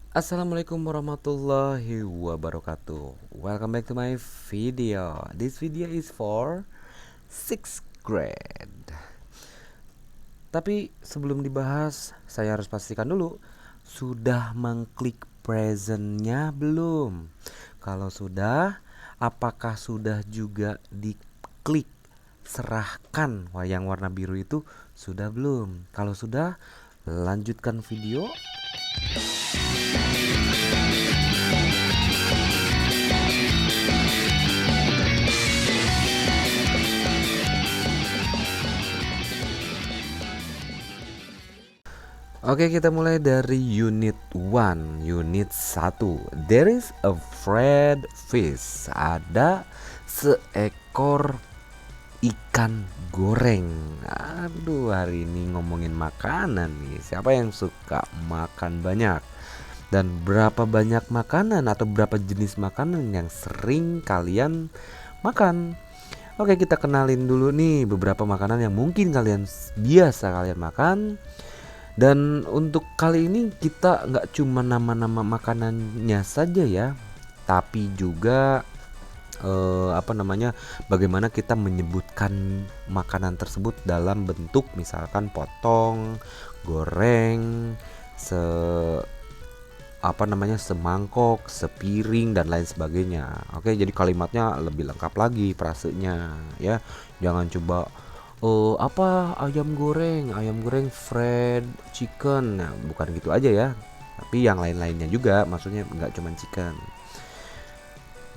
Assalamualaikum warahmatullahi wabarakatuh. Welcome back to my video. This video is for 6th grade. Tapi sebelum dibahas, saya harus pastikan dulu sudah mengklik presentnya belum? Kalau sudah, apakah sudah juga diklik serahkan yang warna biru itu sudah belum? Kalau sudah, lanjutkan video. Oke, kita mulai dari unit 1, unit 1. There is a fried fish. Ada seekor ikan goreng. Aduh, hari ini ngomongin makanan nih. Siapa yang suka makan banyak? Dan berapa banyak makanan atau berapa jenis makanan yang sering kalian makan? Oke, kita kenalin dulu nih beberapa makanan yang mungkin biasa kalian makan. Dan untuk kali ini kita nggak cuma nama-nama makanannya saja ya, tapi juga bagaimana kita menyebutkan makanan tersebut dalam bentuk misalkan potong, goreng, semangkok, sepiring dan lain sebagainya. Oke, jadi kalimatnya lebih lengkap lagi frasenya ya. Jangan coba ayam goreng fried chicken. Nah, bukan gitu aja ya. Tapi yang lain-lainnya juga, maksudnya nggak cuma chicken.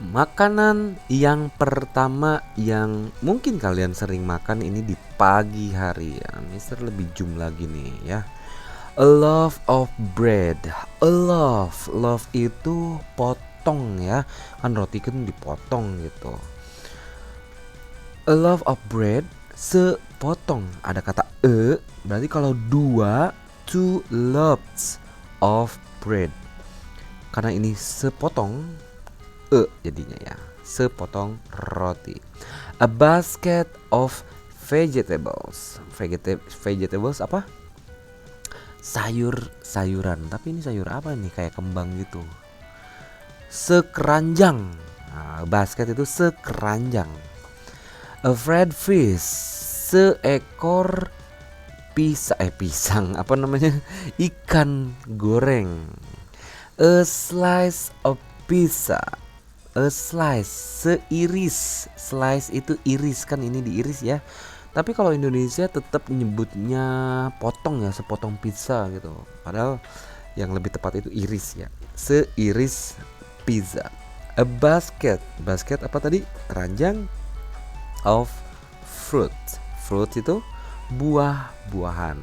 Makanan yang pertama yang mungkin kalian sering makan ini di pagi hari ya. Mister lebih zoom lagi nih ya. A loaf of bread. A loaf itu potong ya. Kan roti kan dipotong gitu. A loaf of bread, sepotong. Ada kata berarti kalau two loaves of bread. Karena ini sepotong, jadinya ya. Sepotong roti. A basket of vegetables. Vegetables apa? Sayuran. Tapi ini sayur apa nih? Kayak kembang gitu. Sekeranjang. Nah, basket itu sekeranjang. A fried fish, seekor pisang ikan goreng. A slice of pizza, a slice, seiris. Slice itu iris, kan ini diiris ya. Tapi kalau Indonesia tetap nyebutnya potong ya, sepotong pizza gitu. Padahal yang lebih tepat itu iris ya, seiris pizza. A basket apa tadi? Keranjang of fruit itu buah-buahan.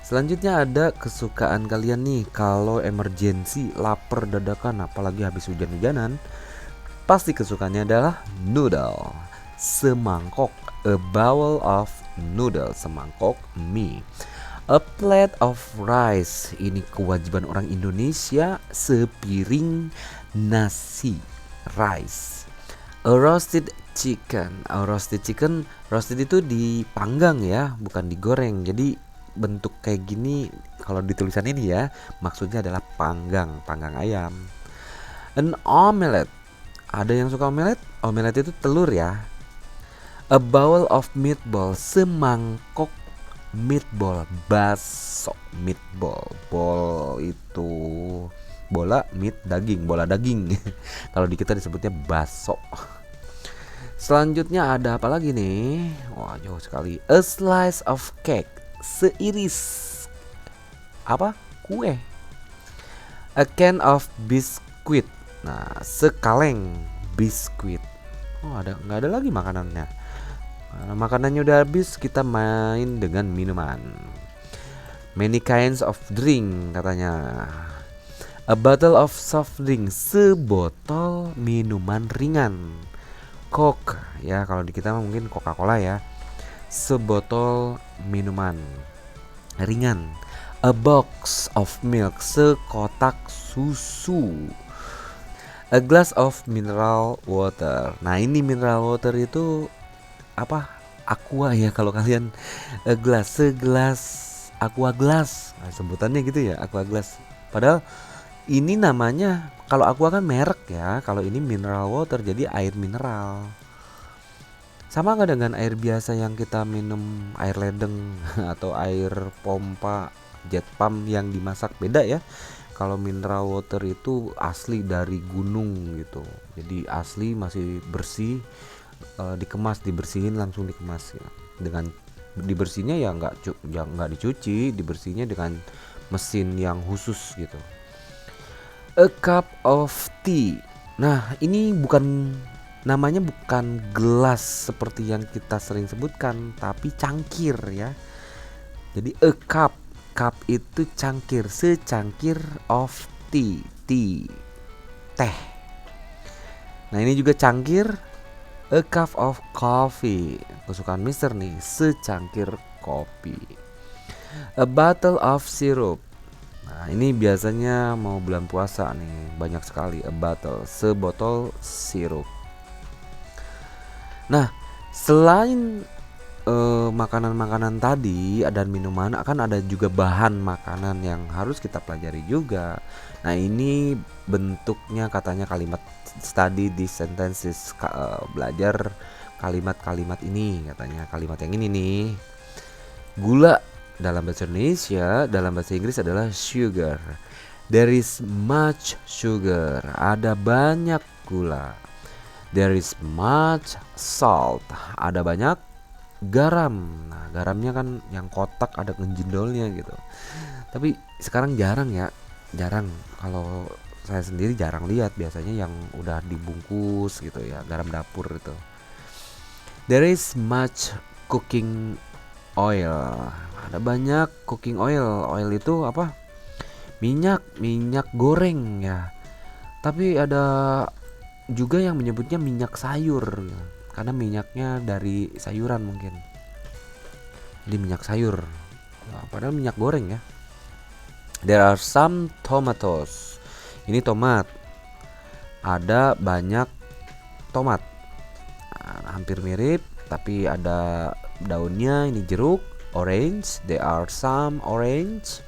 Selanjutnya ada kesukaan kalian nih, kalau emergency lapar dadakan apalagi habis hujan-hujanan, pasti kesukaannya adalah noodle, semangkok. A bowl of noodle, semangkok mie. A plate of rice, ini kewajiban orang Indonesia, sepiring nasi, rice. A roasted chicken. Roasted itu dipanggang ya, bukan digoreng. Jadi bentuk kayak gini kalau di tulisan ini ya, maksudnya adalah panggang ayam. An omelette. Ada yang suka omelette? Omelette itu telur ya. A bowl of meatball, semangkok meatball, bakso meatball. Ball itu bola, meat daging, bola daging. Kalau di kita disebutnya bakso. Selanjutnya ada apa lagi nih? Wah, jauh sekali. A slice of cake, seiris kue. A can of biscuit, nah sekaleng biskuit. Oh, nggak ada lagi makanannya. Nah, makanannya udah habis, kita main dengan minuman. Many kinds of drink katanya. A bottle of soft drink, sebotol minuman ringan. Coke ya, kalau di kita mungkin Coca-Cola ya. Sebotol minuman ringan. A box of milk, sekotak susu. A glass of mineral water. Nah, ini mineral water itu apa? Aqua ya kalau kalian. Segelas aqua glass. Nah, sebutannya gitu ya, aqua glass. Padahal Ini namanya, kalau aqua kan merek ya, kalau ini mineral water jadi air mineral. Sama nggak dengan air biasa yang kita minum, air ledeng atau air pompa, jet pump yang dimasak, beda ya. Kalau mineral water itu asli dari gunung gitu. Jadi asli masih bersih, dikemas, dibersihin langsung dikemas ya. Dengan dibersihnya ya nggak dicuci, dibersihnya dengan mesin yang khusus gitu. A cup of tea. Nah, ini namanya bukan gelas seperti yang kita sering sebutkan, tapi cangkir ya. Jadi a cup, cup itu cangkir, secangkir of tea, tea, teh. Nah, ini juga cangkir, a cup of coffee. Kesukaan Mister nih, secangkir kopi. A bottle of syrup. Nah, ini biasanya mau bulan puasa nih, banyak sekali a bottle, sebotol sirup. Nah, selain makanan-makanan tadi dan minuman, akan ada juga bahan makanan yang harus kita pelajari juga. Nah, ini bentuknya katanya kalimat study these sentences, belajar kalimat-kalimat ini, katanya kalimat yang ini nih. Gula dalam bahasa Indonesia, dalam bahasa Inggris adalah sugar. There is much sugar. Ada banyak gula. There is much salt. Ada banyak garam. Nah, garamnya kan yang kotak ada ngenjendolnya gitu. Tapi sekarang jarang ya. Jarang. Kalau saya sendiri jarang lihat, biasanya yang udah dibungkus gitu ya, garam dapur itu. There is much cooking oil. Ada banyak cooking oil. Oil itu apa? Minyak goreng ya. Tapi ada juga yang menyebutnya minyak sayur, karena minyaknya dari sayuran mungkin. Jadi minyak sayur. Nah, padahal minyak goreng ya. There are some tomatoes. Ini tomat. Ada banyak tomat. Nah, hampir mirip, tapi ada daunnya. Ini jeruk. Orange. There are some orange.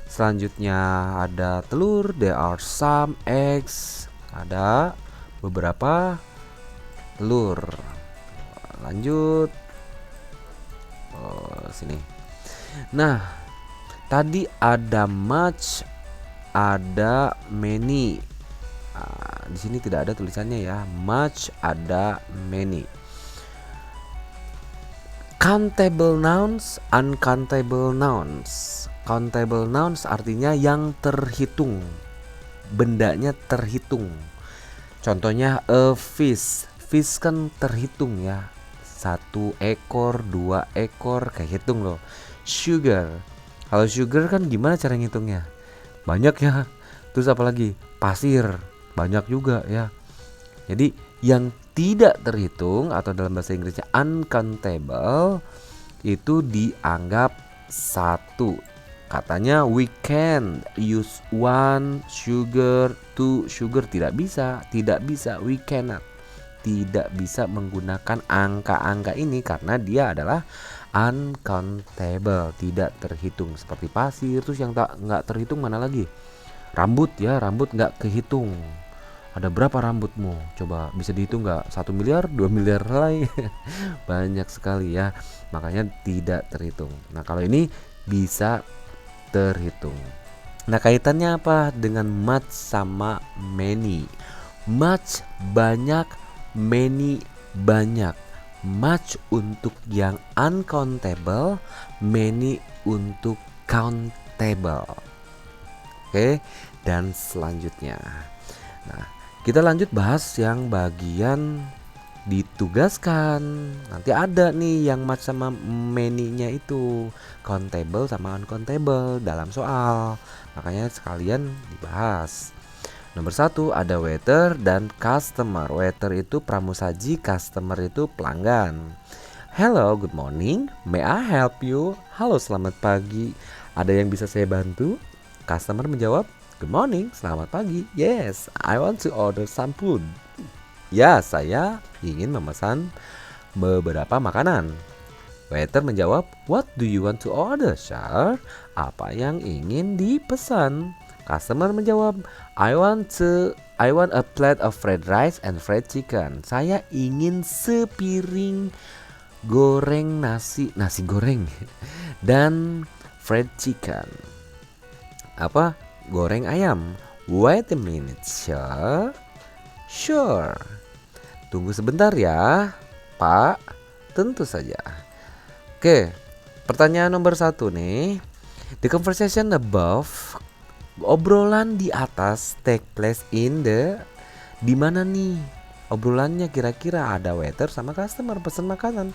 Selanjutnya ada telur. There are some eggs. Ada beberapa telur. Lanjut sini. Nah, tadi ada much, ada many. Di sini tidak ada tulisannya ya. Much, ada many. Countable nouns, uncountable nouns. Countable nouns artinya yang terhitung, bendanya terhitung. Contohnya a fish. Fish kan terhitung ya. 1 ekor, 2 ekor, kehitung loh. Sugar. Kalau sugar kan gimana cara ngitungnya? Banyak ya. Terus apa lagi? Pasir. Banyak juga ya. Jadi yang tidak terhitung atau dalam bahasa Inggrisnya uncountable itu dianggap satu. Katanya we can use 1 sugar, 2 sugar. Tidak bisa, we cannot. Tidak bisa menggunakan angka-angka ini karena dia adalah uncountable, tidak terhitung. Seperti pasir. Terus yang nggak terhitung mana lagi? Rambut ya, rambut nggak kehitung. Ada berapa rambutmu? Coba bisa dihitung nggak? 1 miliar, 2 miliar lagi. Banyak sekali ya. Makanya tidak terhitung. Nah, kalau ini bisa terhitung. Nah, kaitannya apa dengan much sama many? Much banyak, many banyak. Much untuk yang uncountable, many untuk countable. Oke, dan selanjutnya. Nah, kita lanjut bahas yang bagian ditugaskan. Nanti ada nih yang match sama many-nya itu, countable sama uncountable dalam soal. Makanya sekalian dibahas. Nomor 1 ada waiter dan customer. Waiter itu pramusaji, customer itu pelanggan. Hello, good morning. May I help you? Halo, selamat pagi. Ada yang bisa saya bantu? Customer menjawab, good morning, selamat pagi. Yes, I want to order some food. Ya, saya ingin memesan beberapa makanan. Waiter menjawab, what do you want to order, sir? Apa yang ingin dipesan? Customer menjawab, I want a plate of fried rice and fried chicken. Saya ingin sepiring goreng nasi goreng dan fried chicken. Apa? Goreng ayam. Wait a minute, sir. Sure. Tunggu sebentar ya, Pak. Tentu saja. Oke, pertanyaan nomor 1 nih. The conversation above, obrolan di atas, take place in the, di mana nih? Obrolannya kira-kira ada waiter sama customer pesan makanan.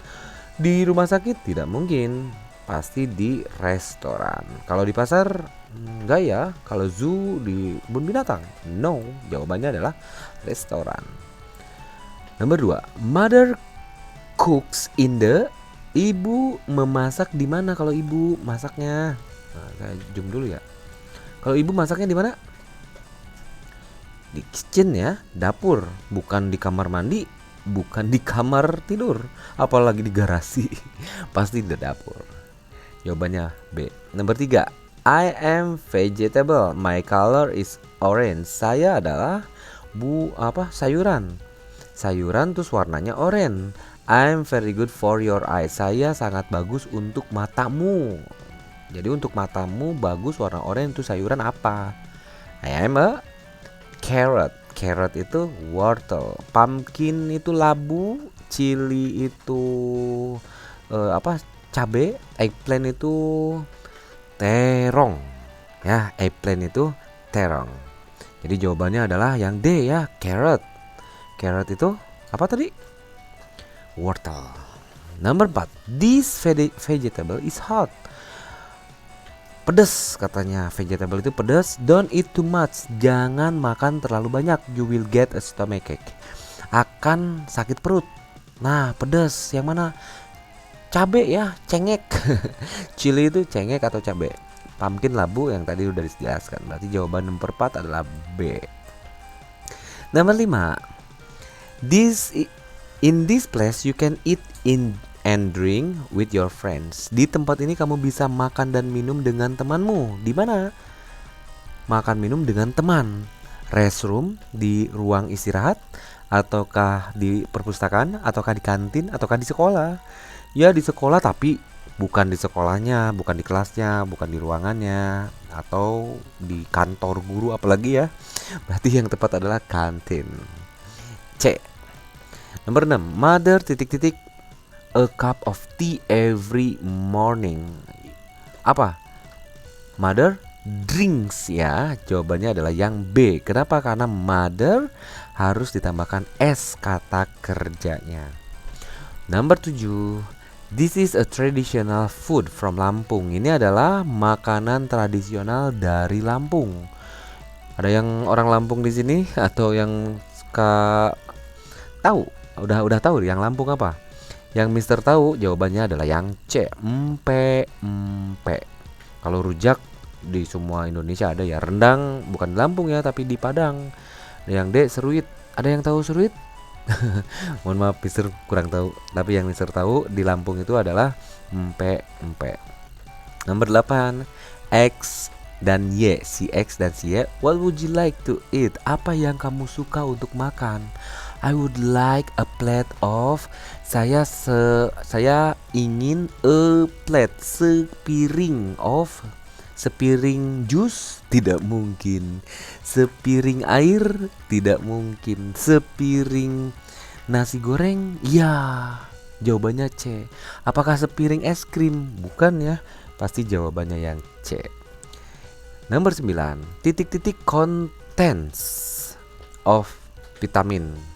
Di rumah sakit tidak mungkin, pasti di restoran. Kalau di pasar enggak ya. Kalau zoo, di kebun binatang, no. Jawabannya adalah restoran. Nomor 2, mother cooks in the, ibu memasak di mana kalau ibu masaknya? Nah, saya zoom dulu ya. Kalau ibu masaknya di mana? Di kitchen ya, dapur, bukan di kamar mandi, bukan di kamar tidur, apalagi di garasi. Pasti di dapur. Jawabannya B. Nomor 3, I am vegetable, my color is orange. Saya adalah sayuran. Sayuran terus warnanya oranye. I'm very good for your eyes. Saya sangat bagus untuk matamu. Jadi untuk matamu bagus warna oranye itu sayuran apa? I am a carrot. Carrot itu wortel. Pumpkin itu labu. Chili itu cabe. Eggplant itu terong. Ya, eggplant itu terong. Jadi jawabannya adalah yang D ya, carrot. Carrot itu apa tadi? Wortel. Number 4, this vegetable is hot. Pedas katanya, vegetable itu pedas. Don't eat too much. Jangan makan terlalu banyak. You will get a stomachache. Akan sakit perut. Nah, pedas yang mana? Cabe ya, cengek. Chili itu cengek atau cabe. Pumpkin labu yang tadi udah dijelaskan. Berarti jawaban nomor 4 adalah B. Nomor 5, in this place you can eat in and drink with your friends. Di tempat ini kamu bisa makan dan minum dengan temanmu. Di mana? Makan minum dengan teman. Restroom, di ruang istirahat, ataukah di perpustakaan, ataukah di kantin, ataukah di sekolah. Ya di sekolah, tapi bukan di sekolahnya, bukan di kelasnya, bukan di ruangannya, atau di kantor guru apalagi ya. Berarti yang tepat adalah kantin. C. Nomor 6, mother a cup of tea every morning. Apa? Mother drinks ya. Jawabannya adalah yang B. Kenapa? Karena mother harus ditambahkan S kata kerjanya. Nomor 7, this is a traditional food from Lampung. Ini adalah makanan tradisional dari Lampung. Ada yang orang Lampung di sini atau yang suka tahu? Udah tahu yang Lampung apa? Yang Mister tahu jawabannya adalah yang C, empe. Kalau rujak di semua Indonesia ada ya. Rendang bukan di Lampung ya, tapi di Padang. Yang D, seruit. Ada yang tahu seruit? Mohon maaf, Mister kurang tahu. Tapi yang Mister tahu di Lampung itu adalah empe. Nomor 8, X dan Y. Si X dan si Y. What would you like to eat? Apa yang kamu suka untuk makan? I would like a plate of. Saya ingin a plate, sepiring of. Sepiring jus tidak mungkin. Sepiring air tidak mungkin. Sepiring nasi goreng? Ya. Jawabannya C. Apakah sepiring es krim? Bukan ya. Pasti jawabannya yang C. Nomor 9, contents of vitamin.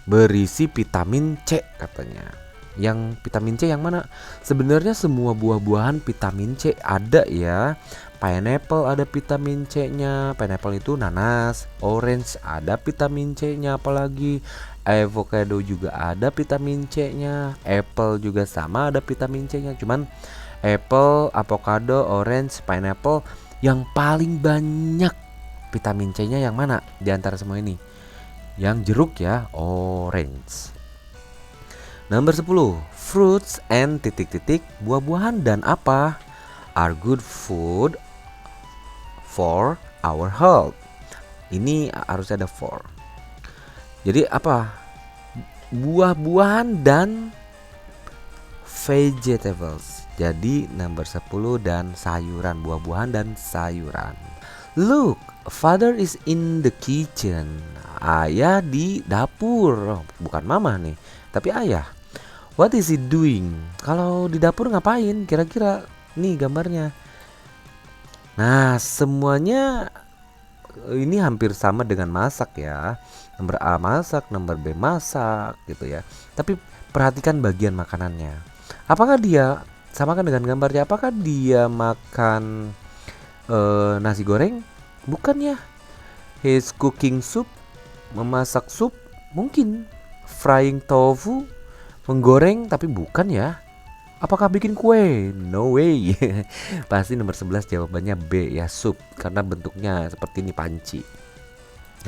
Berisi vitamin C katanya. Yang vitamin C yang mana? Sebenarnya semua buah-buahan vitamin C ada ya. Pineapple ada vitamin C-nya. Pineapple itu nanas. Orange ada vitamin C-nya apalagi. Avocado juga ada vitamin C-nya. Apple juga sama ada vitamin C-nya. Cuman apple, avocado, orange, pineapple, yang paling banyak vitamin C-nya yang mana di antara semua ini? Yang jeruk ya, orange. Nomor 10, fruits and buah-buahan dan apa are good food for our health. Ini harus ada for. Jadi apa? Buah-buahan dan vegetables. Jadi nomor 10 dan sayuran, buah-buahan dan sayuran. Look, father is in the kitchen. Ayah di dapur. Bukan mama nih, tapi ayah. What is he doing? Kalau di dapur ngapain? Kira-kira nih gambarnya. Nah, semuanya ini hampir sama dengan masak ya. Nomor A masak, nomor B masak gitu ya. Tapi perhatikan bagian makanannya. Apakah dia samakan dengan gambarnya? Apakah dia makan nasi goreng? Bukan ya. He's cooking soup, memasak sup, mungkin. Frying tofu, menggoreng, tapi bukan ya. Apakah bikin kue? No way. Pasti nomor 11 jawabannya B ya, sup, karena bentuknya seperti ini panci.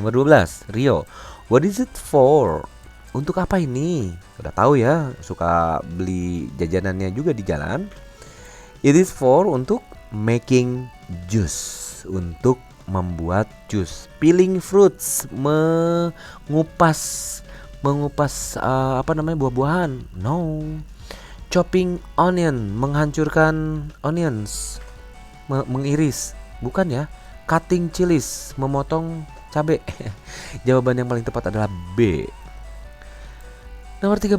Nomor 12, Rio. What is it for? Untuk apa ini? Udah tahu ya, suka beli jajanannya juga di jalan. It is for untuk making juice, untuk membuat jus. Peeling fruits, mengupas buah-buahan. No. Chopping onion, menghancurkan onions, mengiris. Bukan ya. Cutting chilies, memotong cabai. Jawaban yang paling tepat adalah B. Nomor 13,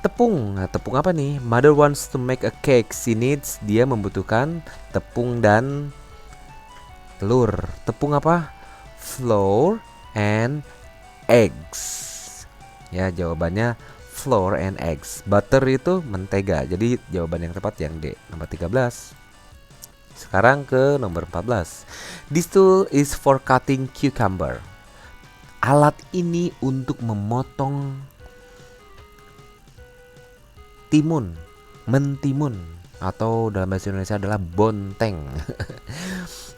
tepung. Nah, tepung apa nih? Mother wants to make a cake. Dia membutuhkan tepung dan telur. Tepung apa? Flour and eggs. Ya, jawabannya flour and eggs. Butter itu mentega. Jadi jawaban yang tepat yang D, nomor 13. Sekarang ke nomor 14. This tool is for cutting cucumber. Alat ini untuk memotong mentimun, atau dalam bahasa Indonesia adalah bonteng.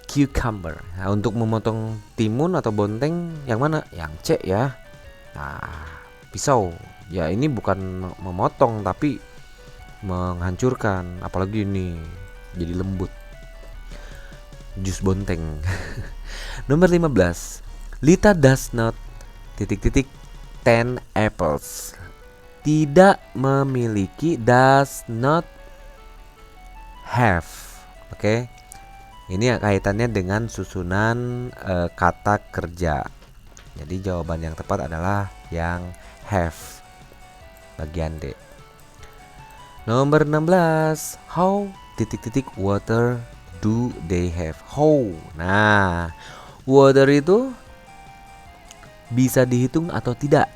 Cucumber. Nah, untuk memotong timun atau bonteng yang mana? Yang C ya. Nah, pisau. Ya, ini bukan memotong tapi menghancurkan, apalagi ini jadi lembut. Jus bonteng. Nomor 15. Lita does not ... 10 apples. Tidak memiliki, does not have. Oke. Ini kaitannya dengan susunan kata kerja. Jadi jawaban yang tepat adalah yang have, bagian D. Nomor 16. How ... water do they have? How. Nah, water itu bisa dihitung atau tidak?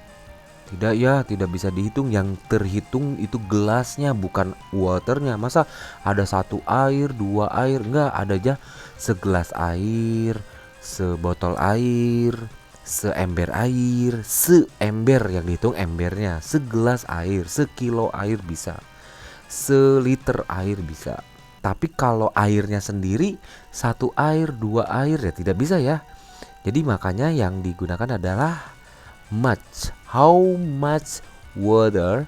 Tidak ya, tidak bisa dihitung. Yang terhitung itu gelasnya, bukan waternya. Masa ada 1 air, 2 air? Enggak, ada aja segelas air, sebotol air, seember air. Seember yang dihitung embernya. Segelas air, sekilo air bisa, seliter air bisa. Tapi kalau airnya sendiri 1 air, 2 air ya tidak bisa ya. Jadi makanya yang digunakan adalah much. How much water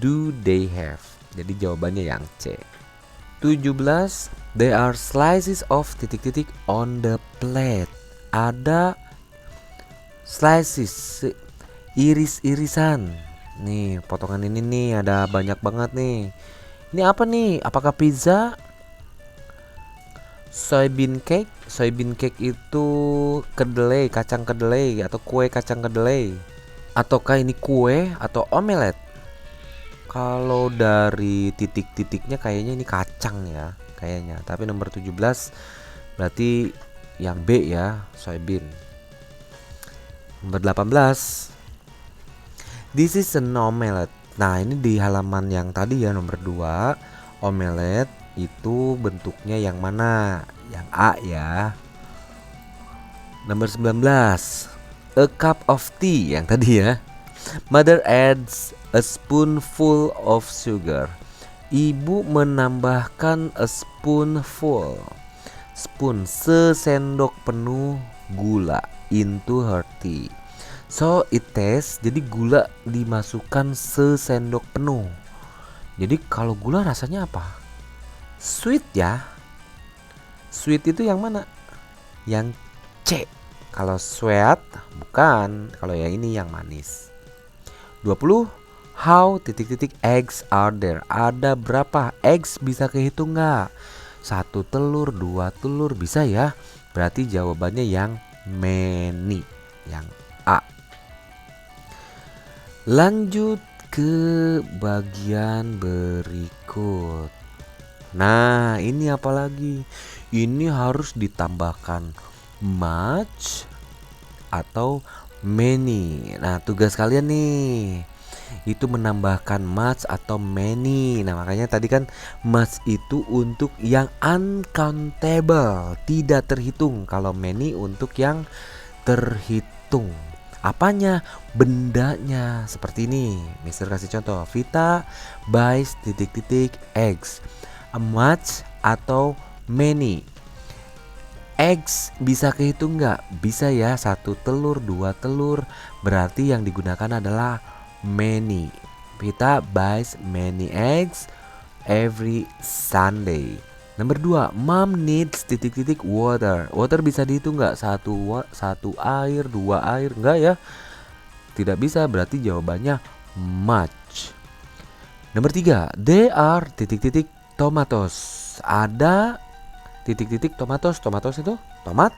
do they have? Jadi jawabannya yang C. 17. There are slices of ... on the plate. Ada slices, iris-irisan. Nih, potongan ini nih ada banyak banget nih. Ini apa nih? Apakah pizza? Soybean cake. Soybean cake itu kedelai, kacang kedelai, atau kue kacang kedelai. Ataukah ini kue atau omelet? Kalau dari titik-titiknya kayaknya ini kacang ya, kayaknya. Tapi nomor 17 berarti yang B ya, soybean. Nomor 18. This is an omelet. Nah, ini di halaman yang tadi ya, nomor 2. Omelet itu bentuknya yang mana? Yang A ya. Nomor 19. A cup of tea, yang tadi ya. Mother adds a spoonful of sugar. Ibu menambahkan a spoonful, spoon, sesendok penuh gula into her tea. So it tastes, jadi gula dimasukkan sesendok penuh. Jadi kalau gula rasanya apa? Sweet ya. Sweet itu yang mana? yang C. Kalau sweet bukan, kalau yang ini yang manis. 20. How titik-titik eggs are there? Ada berapa eggs, bisa kehitung nggak? 1 telur, 2 telur, bisa ya? Berarti jawabannya yang many, yang A. Lanjut ke bagian berikut. Nah, ini apa lagi? Ini harus ditambahkan much atau many. Nah, tugas kalian nih itu menambahkan much atau many. Nah, makanya tadi kan much itu untuk yang uncountable, tidak terhitung. Kalau many untuk yang terhitung. Apanya? Bendanya. Seperti ini. Mister kasih contoh. Vita buys titik-titik eggs. A much atau many. Eggs bisa kehitung nggak? Bisa ya, 1 telur, 2 telur. Berarti yang digunakan adalah many. Vita buys many eggs every Sunday. Nomor 2, mom needs titik-titik water. Water bisa dihitung nggak? Satu air, 2 air, enggak ya? Tidak bisa, berarti jawabannya much. Nomor 3, they are titik-titik tomatoes. Ada titik-titik tomatoes. Tomatoes itu tomat.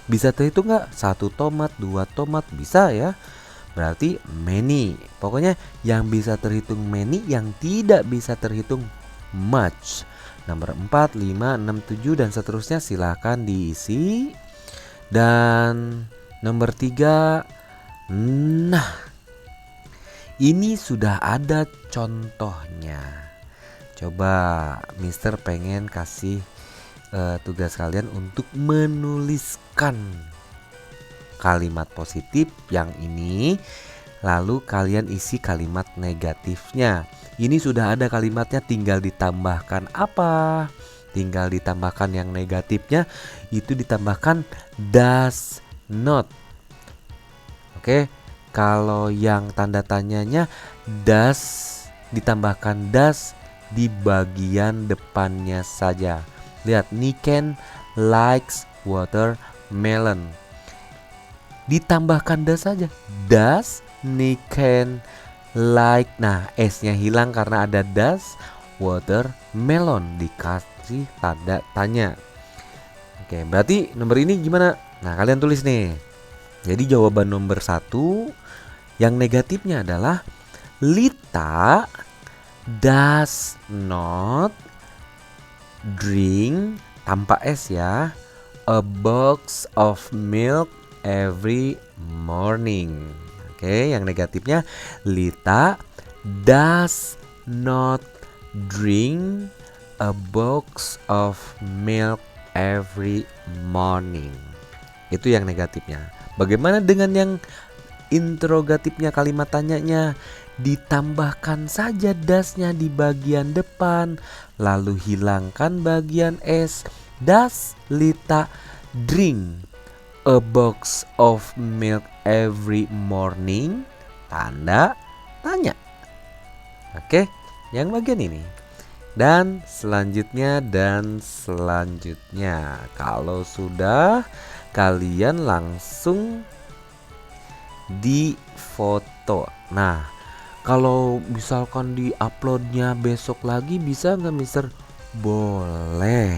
Bisa terhitung nggak? 1 tomat, 2 tomat, bisa ya? Berarti many. Pokoknya yang bisa terhitung many, yang tidak bisa terhitung much. Nomor 4, 5, 6, 7 dan seterusnya silahkan diisi. Dan nomor 3, nah ini sudah ada contohnya. Coba Mister pengen kasih tugas kalian untuk menuliskan kalimat positif yang ini, lalu kalian isi kalimat negatifnya. Ini sudah ada kalimatnya, tinggal ditambahkan apa? Tinggal ditambahkan yang negatifnya, itu ditambahkan does not. Oke, kalau yang tanda tanyanya does, ditambahkan does di bagian depannya saja. Lihat, Niken likes watermelon. Ditambahkan does saja. Does Niken like. Nah, S-nya hilang karena ada does watermelon, dikasih tanda tanya. Oke, berarti nomor ini gimana? Nah, kalian tulis nih. Jadi jawaban nomor 1 yang negatifnya adalah Lita does not drink, tanpa S ya, a box of milk every morning. Oke, yang negatifnya Lita does not drink a box of milk every morning. Itu yang negatifnya. Bagaimana dengan yang interrogatifnya, kalimat tanyanya? Ditambahkan saja dasnya di bagian depan, lalu hilangkan bagian S. Does Lita drink a box of milk every morning? Tanda tanya. Oke, yang bagian ini. Dan selanjutnya kalau sudah, kalian langsung di foto. Nah, kalau misalkan di uploadnya besok lagi bisa nggak Mister? Boleh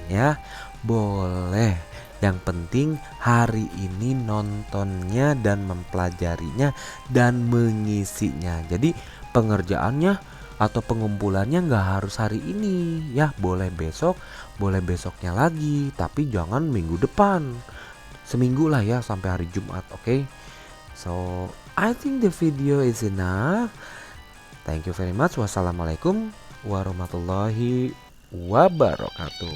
ya, boleh. Yang penting hari ini nontonnya dan mempelajarinya dan mengisinya. Jadi pengerjaannya atau pengumpulannya nggak harus hari ini ya, boleh besok, boleh besoknya lagi, tapi jangan minggu depan. Seminggu lah ya, sampai hari Jumat. Oke. So I think the video is enough. Thank you very much. Wassalamualaikum warahmatullahi wabarakatuh.